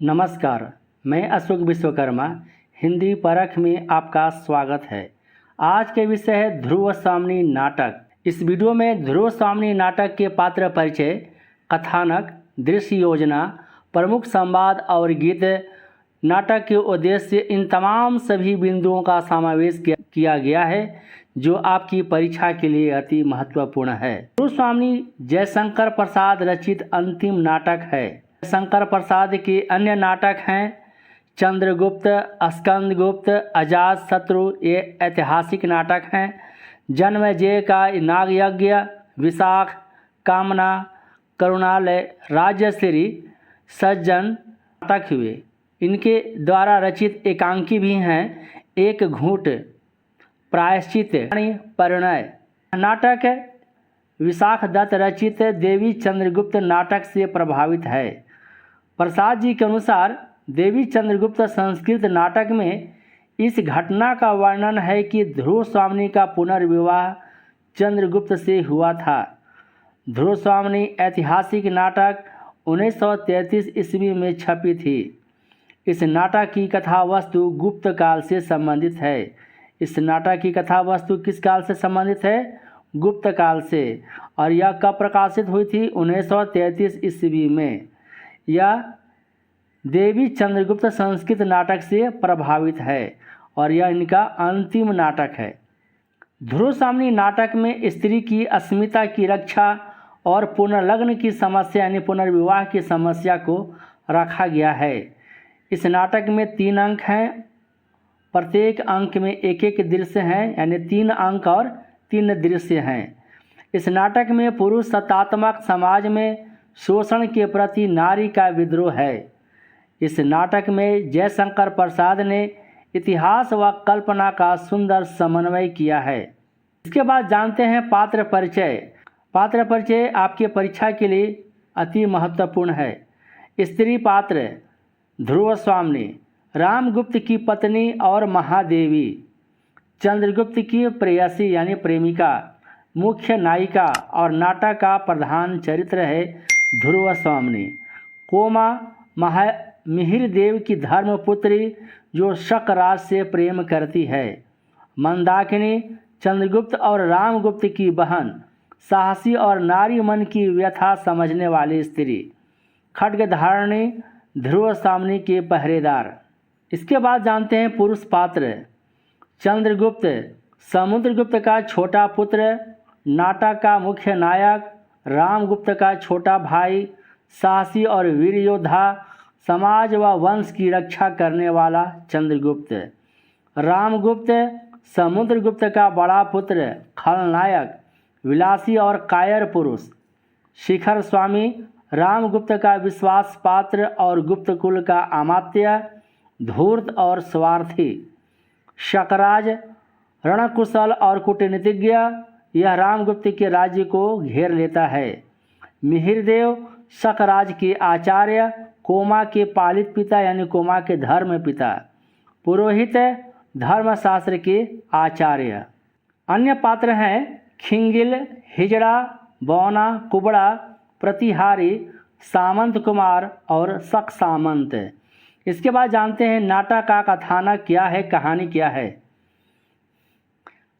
नमस्कार, मैं अशोक विश्वकर्मा। हिंदी परख में आपका स्वागत है। आज के विषय है ध्रुव स्वामिनी नाटक। इस वीडियो में ध्रुव स्वामिनी नाटक के पात्र परिचय, कथानक, दृश्य योजना, प्रमुख संवाद और गीत, नाटक के उद्देश्य, इन तमाम सभी बिंदुओं का समावेश किया गया है जो आपकी परीक्षा के लिए अति महत्वपूर्ण है। ध्रुव स्वामिनी जयशंकर प्रसाद रचित अंतिम नाटक है। शंकर प्रसाद के अन्य नाटक हैं चंद्रगुप्त, स्कंदगुप्त, अजातशत्रु, ये ऐतिहासिक नाटक हैं। जन्मेजय का नागयज्ञ, विशाख, कामना, करुणालय, राजश्री, सज्जन नाटक हुए। इनके द्वारा रचित एकांकी भी हैं एक घूंट, प्रायश्चित, परिणय। नाटक विशाख दत्त रचित देवी चंद्रगुप्त नाटक से प्रभावित है। प्रसाद जी के अनुसार देवी चंद्रगुप्त संस्कृत नाटक में इस घटना का वर्णन है कि ध्रुव स्वामिनी का पुनर्विवाह चंद्रगुप्त से हुआ था। ध्रुव स्वामिनी ऐतिहासिक नाटक 1933 ईस्वी में छपी थी। इस नाटक की कथा वस्तु गुप्त काल से संबंधित है। इस नाटक की कथा वस्तु किस काल से संबंधित है? गुप्त काल से। और यह कब प्रकाशित हुई थी? 1933 ईस्वी में। यह देवी चंद्रगुप्त संस्कृत नाटक से प्रभावित है और यह इनका अंतिम नाटक है। ध्रुव स्वामिनी नाटक में स्त्री की अस्मिता की रक्षा और पुनर्लग्न की समस्या यानी पुनर्विवाह की समस्या को रखा गया है। इस नाटक में 3 अंक हैं। प्रत्येक अंक में एक एक दृश्य हैं, यानी 3 अंक और 3 दृश्य हैं। इस नाटक में पुरुष सत्तात्मक समाज में शोषण के प्रति नारी का विद्रोह है। इस नाटक में जयशंकर प्रसाद ने इतिहास व कल्पना का सुंदर समन्वय किया है। इसके बाद जानते हैं पात्र परिचय। पात्र परिचय आपके परीक्षा के लिए अति महत्वपूर्ण है। स्त्री पात्र ध्रुव स्वामिनी, रामगुप्त की पत्नी और महादेवी, चंद्रगुप्त की प्रेयसी यानी प्रेमिका, मुख्य नायिका और नाटक का प्रधान चरित्र है ध्रुव स्वामिनी। कोमा मिहिर देव की धर्मपुत्री जो शकराज से प्रेम करती है। मंदाकिनी चंद्रगुप्त और रामगुप्त की बहन, साहसी और नारी मन की व्यथा समझने वाली स्त्री। खड्गधारिणी ध्रुव स्वामिनी के पहरेदार। इसके बाद जानते हैं पुरुष पात्र। चंद्रगुप्त समुद्रगुप्त का छोटा पुत्र, नाटक का मुख्य नायक, रामगुप्त का छोटा भाई, साहसी और वीर योद्धा, समाज व वंश की रक्षा करने वाला चंद्रगुप्त। रामगुप्त समुद्रगुप्त का बड़ा पुत्र, खलनायक, विलासी और कायर पुरुष। शिखर स्वामी रामगुप्त का विश्वास पात्र और गुप्त कुल का अमात्य, धूर्त और स्वार्थी। शकराज रणकुशल और कूटनीतिज्ञ, यह रामगुप्त के राज्य को घेर लेता है। मिहिरदेव शकराज के आचार्य, कोमा के पालित पिता यानी कोमा के धर्म पिता। पुरोहित धर्मशास्त्र के आचार्य। अन्य पात्र हैं खिंगिल, हिजड़ा, बौना, कुबड़ा, प्रतिहारी, सामंत कुमार और शक सामंत। इसके बाद जानते हैं नाटक का कथानक क्या है, कहानी क्या है।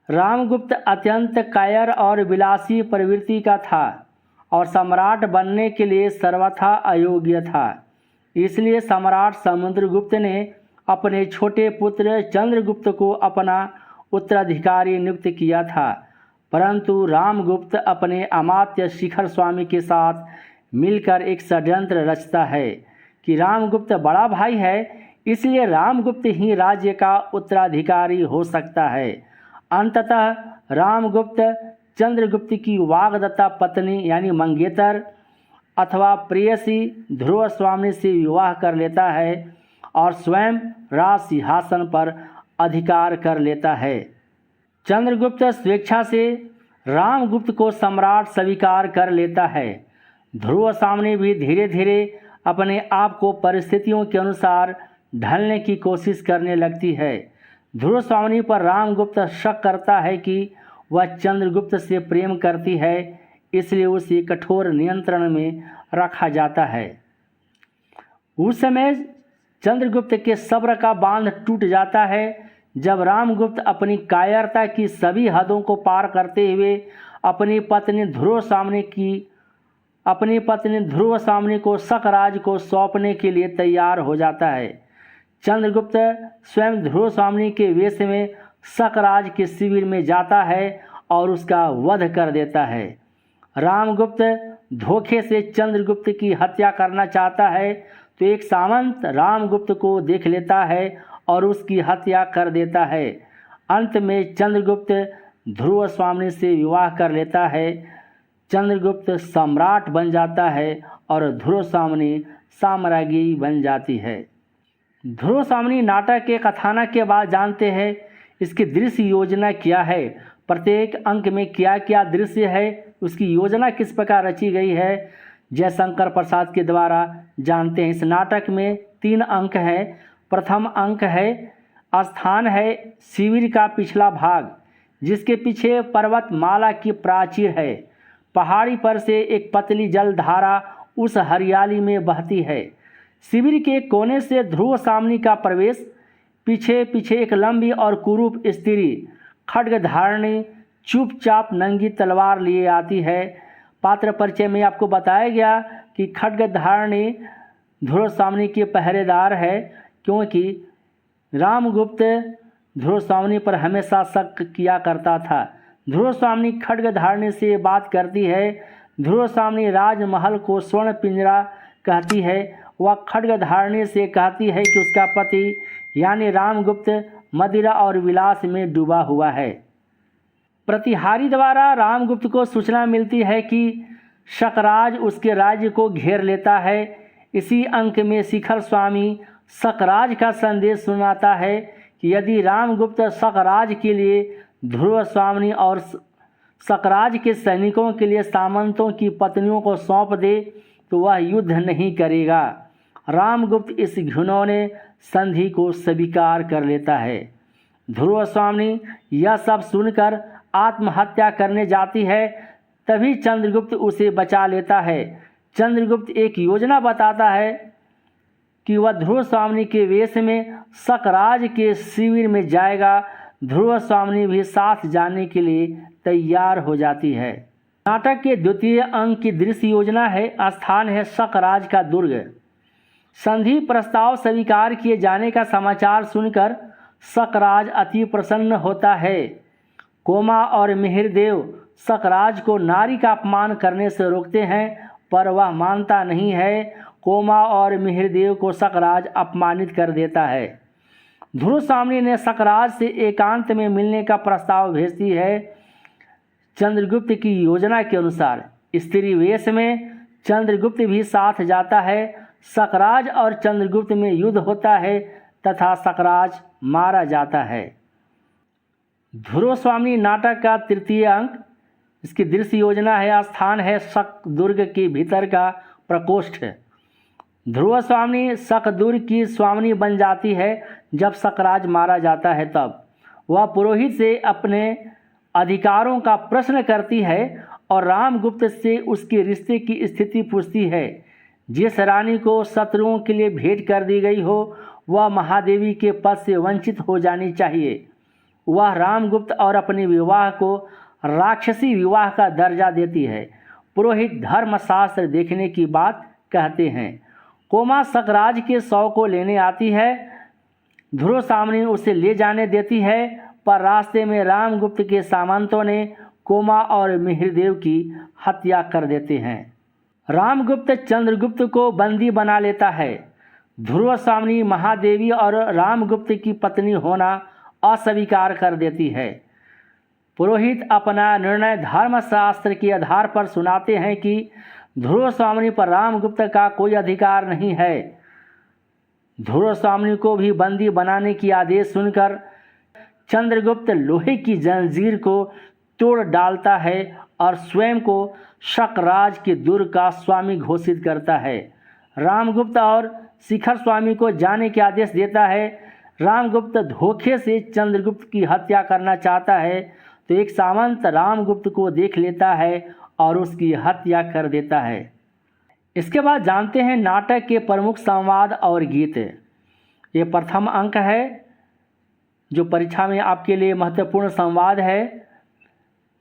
रामगुप्त अत्यंत कायर और विलासी प्रवृत्ति का था और सम्राट बनने के लिए सर्वथा अयोग्य था। इसलिए सम्राट समुद्रगुप्त ने अपने छोटे पुत्र चंद्रगुप्त को अपना उत्तराधिकारी नियुक्त किया था। परंतु रामगुप्त अपने अमात्य शिखर स्वामी के साथ मिलकर एक षड्यंत्र रचता है कि रामगुप्त बड़ा भाई है, इसलिए रामगुप्त ही राज्य का उत्तराधिकारी हो सकता है। अंततः रामगुप्त चंद्रगुप्त की वाग्दत्ता पत्नी यानी मंगेतर अथवा प्रेयसी ध्रुव स्वामिनी से विवाह कर लेता है और स्वयं राज सिंहासन पर अधिकार कर लेता है। चंद्रगुप्त स्वेच्छा से रामगुप्त को सम्राट स्वीकार कर लेता है। ध्रुव स्वामिनी भी धीरे धीरे अपने आप को परिस्थितियों के अनुसार ढलने की कोशिश करने लगती है। ध्रुव स्वामिनी पर रामगुप्त शक करता है कि वह चंद्रगुप्त से प्रेम करती है, इसलिए उसे कठोर नियंत्रण में रखा जाता है। उस समय चंद्रगुप्त के सब्र का बांध टूट जाता है जब रामगुप्त अपनी कायरता की सभी हदों को पार करते हुए अपनी पत्नी ध्रुव सामनी को शकराज को सौंपने के लिए तैयार हो जाता है। चंद्रगुप्त स्वयं ध्रुव सामनी के वेश में शकराज के शिविर में जाता है और उसका वध कर देता है। रामगुप्त धोखे से चंद्रगुप्त की हत्या करना चाहता है तो एक सामंत रामगुप्त को देख लेता है और उसकी हत्या कर देता है। अंत में चंद्रगुप्त ध्रुव स्वामी से विवाह कर लेता है। चंद्रगुप्त सम्राट बन जाता है और ध्रुव स्वामी साम्राज्ञी बन जाती है। ध्रुव स्वामी नाटक के कथानक के बाद जानते हैं इसकी दृश्य योजना क्या है, प्रत्येक अंक में क्या क्या दृश्य है, उसकी योजना किस प्रकार रची गई है, जयशंकर प्रसाद के द्वारा जानते हैं। इस नाटक में 3 अंक हैं। प्रथम अंक है स्थान है शिविर का पिछला भाग, जिसके पीछे पर्वतमाला की प्राचीर है। पहाड़ी पर से एक पतली जलधारा उस हरियाली में बहती है। शिविर के कोने से ध्रुव सामनी का प्रवेश, पीछे पीछे एक लंबी और कुरूप स्त्री खड्ग धारणी चुपचाप नंगी तलवार लिए आती है। पात्र परिचय में आपको बताया गया कि खड्ग धारणी ध्रुव सामनी के पहरेदार है, क्योंकि रामगुप्त ध्रुव सामनी पर हमेशा शक किया करता था। ध्रुव सामनी खड्ग धारणी से बात करती है। ध्रुव सामनी राजमहल को स्वर्ण पिंजरा कहती है। वह खड्ग धारणी से कहती है कि उसका पति यानी रामगुप्त मदिरा और विलास में डूबा हुआ है। प्रतिहारी द्वारा रामगुप्त को सूचना मिलती है कि शकराज उसके राज्य को घेर लेता है। इसी अंक में शिखर स्वामी शकराज का संदेश सुनाता है कि यदि रामगुप्त शकराज के लिए ध्रुव स्वामी और शकराज के सैनिकों के लिए सामंतों की पत्नियों को सौंप दे तो वह युद्ध नहीं करेगा। रामगुप्त इस घिनौने संधि को स्वीकार कर लेता है। ध्रुव स्वामी यह सब सुनकर आत्महत्या करने जाती है, तभी चंद्रगुप्त उसे बचा लेता है। चंद्रगुप्त एक योजना बताता है कि वह ध्रुव स्वामी के वेश में शकराज के शिविर में जाएगा। ध्रुव स्वामी भी साथ जाने के लिए तैयार हो जाती है। नाटक के द्वितीय अंक की दृश्य योजना है स्थान है शकराज का दुर्ग। संधि प्रस्ताव स्वीकार किए जाने का समाचार सुनकर शकराज अति प्रसन्न होता है। कोमा और मिहिरदेव शकराज को नारी का अपमान करने से रोकते हैं, पर वह मानता नहीं है। कोमा और मिहिरदेव को शकराज अपमानित कर देता है। ध्रुव सामनी ने शकराज से एकांत में मिलने का प्रस्ताव भेजती है। चंद्रगुप्त की योजना के अनुसार स्त्री वेश में चंद्रगुप्त भी साथ जाता है। शकराज और चंद्रगुप्त में युद्ध होता है तथा शकराज मारा जाता है। ध्रुव स्वामी नाटक का तृतीय अंक, इसकी दृश्य योजना है स्थान है शक दुर्ग के भीतर का प्रकोष्ठ। ध्रुव स्वामी शक दुर्ग की स्वामिनी बन जाती है। जब शकराज मारा जाता है तब वह पुरोहित से अपने अधिकारों का प्रश्न करती है और रामगुप्त से उसके रिश्ते की स्थिति पूछती है। जिस रानी को शत्रुओं के लिए भेंट कर दी गई हो वह महादेवी के पद से वंचित हो जानी चाहिए। वह रामगुप्त और अपने विवाह को राक्षसी विवाह का दर्जा देती है। पुरोहित धर्मशास्त्र देखने की बात कहते हैं। कोमा शकराज के शव को लेने आती है। ध्रुव सामनी उसे ले जाने देती है, पर रास्ते में रामगुप्त के सामंतों ने कोमा और मिहिरदेव की हत्या कर देते हैं। रामगुप्त चंद्रगुप्त को बंदी बना लेता है। ध्रुव सामनी महादेवी और रामगुप्त की पत्नी होना अस्वीकार कर देती है। पुरोहित अपना निर्णय धर्मशास्त्र के आधार पर सुनाते हैं कि ध्रुव स्वामी पर रामगुप्त का कोई अधिकार नहीं है। ध्रुव स्वामी को भी बंदी बनाने की आदेश सुनकर चंद्रगुप्त लोहे की जंजीर को तोड़ डालता है और स्वयं को शकराज के दुर्ग का स्वामी घोषित करता है। रामगुप्त और शिखर स्वामी को जाने के आदेश देता है। रामगुप्त धोखे से चंद्रगुप्त की हत्या करना चाहता है तो एक सामंत रामगुप्त को देख लेता है और उसकी हत्या कर देता है। इसके बाद जानते हैं नाटक के प्रमुख संवाद और गीत। ये प्रथम अंक है जो परीक्षा में आपके लिए महत्वपूर्ण संवाद है।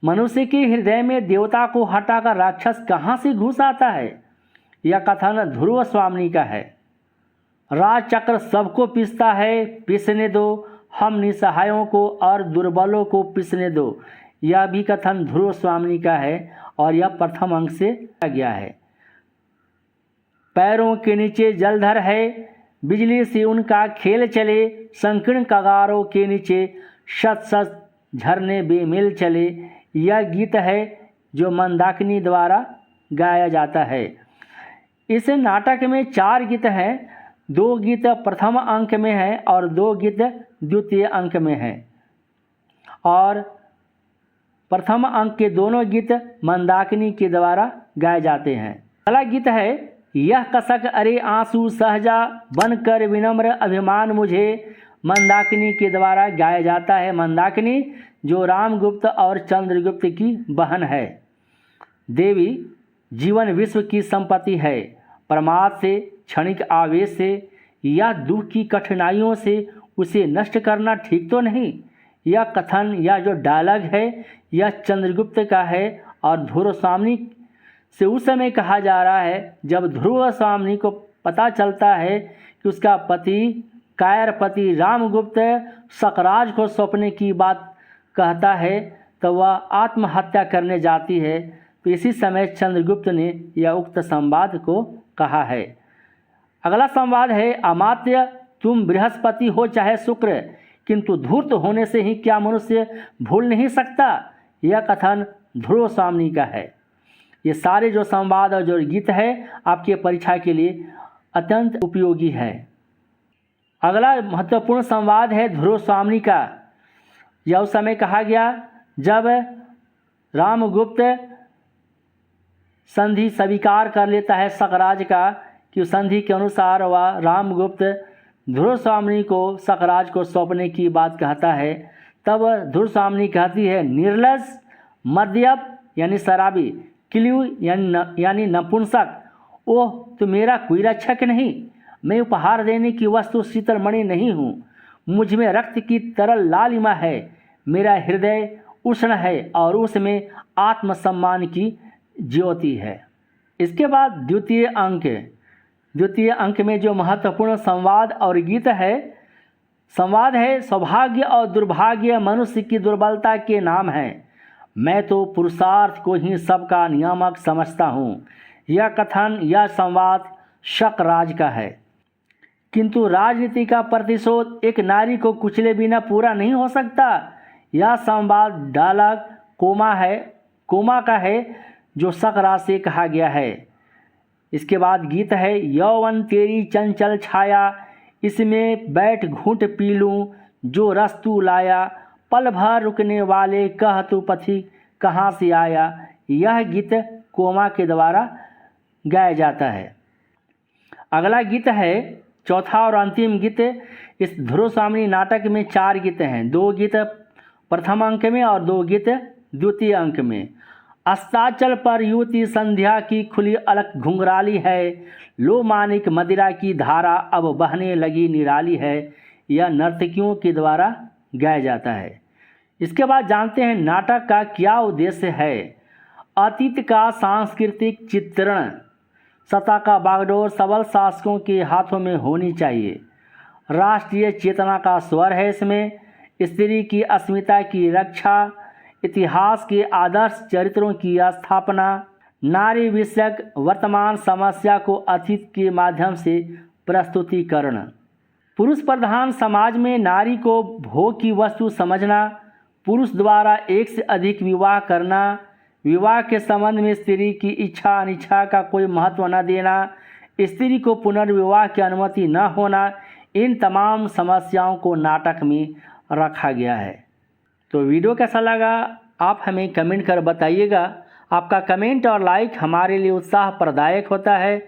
मनुष्य के हृदय में देवता को हटाकर राक्षस कहाँ से घुस आता है, यह कथन ध्रुव स्वामी का है। राजचक्र सबको पीसता है, पीसने दो, हम निसहायों को और दुर्बलों को पीसने दो, यह भी कथन ध्रुव स्वामी का है और यह प्रथम अंक से गया है। पैरों के नीचे जलधर है, बिजली से उनका खेल चले, संकीर्ण कगारों के नीचे शत शत झरने बेमेल चले, यह गीत है जो मंदाकिनी द्वारा गाया जाता है। इस नाटक में 4 गीत हैं, 2 गीत प्रथम अंक में हैं और 2 गीत द्वितीय अंक में हैं। और प्रथम अंक के दोनों गीत मंदाकिनी के द्वारा गाए जाते हैं। पहला गीत है यह कसक अरे आंसू सहजा बनकर विनम्र अभिमान मुझे, मंदाकिनी के द्वारा गाया जाता है। मंदाकिनी जो रामगुप्त और चंद्रगुप्त की बहन है। देवी जीवन विश्व की संपत्ति है, प्रमाद से, क्षणिक आवेश से या दुख की कठिनाइयों से उसे नष्ट करना ठीक तो नहीं। यह कथन या जो डायलॉग है यह चंद्रगुप्त का है और ध्रुव स्वामी से उस समय कहा जा रहा है जब ध्रुव स्वामी को पता चलता है कि उसका पति कायरपति रामगुप्त सकराज को सौंपने की बात कहता है तो वह आत्महत्या करने जाती है। तो इसी समय चंद्रगुप्त ने यह उक्त संवाद को कहा है। अगला संवाद है अमात्य तुम बृहस्पति हो चाहे शुक्र, किंतु धूर्त होने से ही क्या मनुष्य भूल नहीं सकता, यह कथन ध्रुव स्वामी का है। ये सारे जो संवाद और जो गीत है आपके परीक्षा के लिए अत्यंत उपयोगी है। अगला महत्वपूर्ण संवाद है ध्रुव स्वामी का। यह उस समय कहा गया जब रामगुप्त संधि स्वीकार कर लेता है सकराज का कि संधि के अनुसार वह रामगुप्त ध्रुव स्वामी को सकराज को सौंपने की बात कहता है। तब ध्रुव स्वामी कहती है निर्लज, मद्यप यानी शराबी, किल्यू यानी नपुंसक, ओह तो मेरा कोई रक्षक नहीं, मैं उपहार देने की वस्तु शीतलमणि नहीं हूँ, मुझ में रक्त की तरल लालिमा है, मेरा हृदय उष्ण है और उसमें आत्मसम्मान की ज्योति है। इसके बाद द्वितीय अंक में जो महत्वपूर्ण संवाद और गीत है, संवाद है सौभाग्य और दुर्भाग्य मनुष्य की दुर्बलता के नाम है, मैं तो पुरुषार्थ को ही सबका नियामक समझता हूँ, यह कथन यह संवाद शकराज का है। किंतु राजनीति का प्रतिशोध एक नारी को कुचले बिना पूरा नहीं हो सकता, यह संवाद डायलॉग कोमा का है जो शकराज से कहा गया है। इसके बाद गीत है यौवन तेरी चंचल छाया, इसमें बैठ घूंट पी लूँ जो रस तू लाया, पल भर रुकने वाले कह तू पथी कहाँ से आया, यह गीत कोमा के द्वारा गाया जाता है। अगला गीत है चौथा और अंतिम गीत। इस ध्रुव स्वामी नाटक में 4 गीत हैं, 2 गीत प्रथम अंक में और 2 गीत द्वितीय अंक में। अस्ताचल पर युवती संध्या की खुली अलक घुंघराली है, लो मानिक मदिरा की धारा अब बहने लगी निराली है, यह नर्तकियों के द्वारा गाया जाता है। इसके बाद जानते हैं नाटक का क्या उद्देश्य है। अतीत का सांस्कृतिक चित्रण, सत्ता का बागडोर सबल शासकों के हाथों में होनी चाहिए, राष्ट्रीय चेतना का स्वर है इसमें, स्त्री की अस्मिता की रक्षा, इतिहास के आदर्श चरित्रों की स्थापना, नारी विषयक वर्तमान समस्या को अतीत के माध्यम से प्रस्तुतिकरण, पुरुष प्रधान समाज में नारी को भोग की वस्तु समझना, पुरुष द्वारा एक से अधिक विवाह करना, विवाह के संबंध में स्त्री की इच्छा अनिच्छा का कोई महत्व न देना, स्त्री को पुनर्विवाह की अनुमति न होना, इन तमाम समस्याओं को नाटक में रखा गया है। तो वीडियो कैसा लगा आप हमें कमेंट कर बताइएगा। आपका कमेंट और लाइक हमारे लिए उत्साह प्रदायक होता है।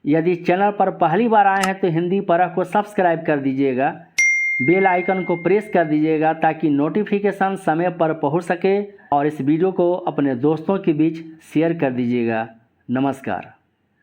यदि चैनल पर पहली बार आए हैं तो हिंदी परख को सब्सक्राइब कर दीजिएगा, बेल आइकन को प्रेस कर दीजिएगा ताकि नोटिफिकेशन समय पर पहुंच सके, और इस वीडियो को अपने दोस्तों के बीच शेयर कर दीजिएगा। नमस्कार।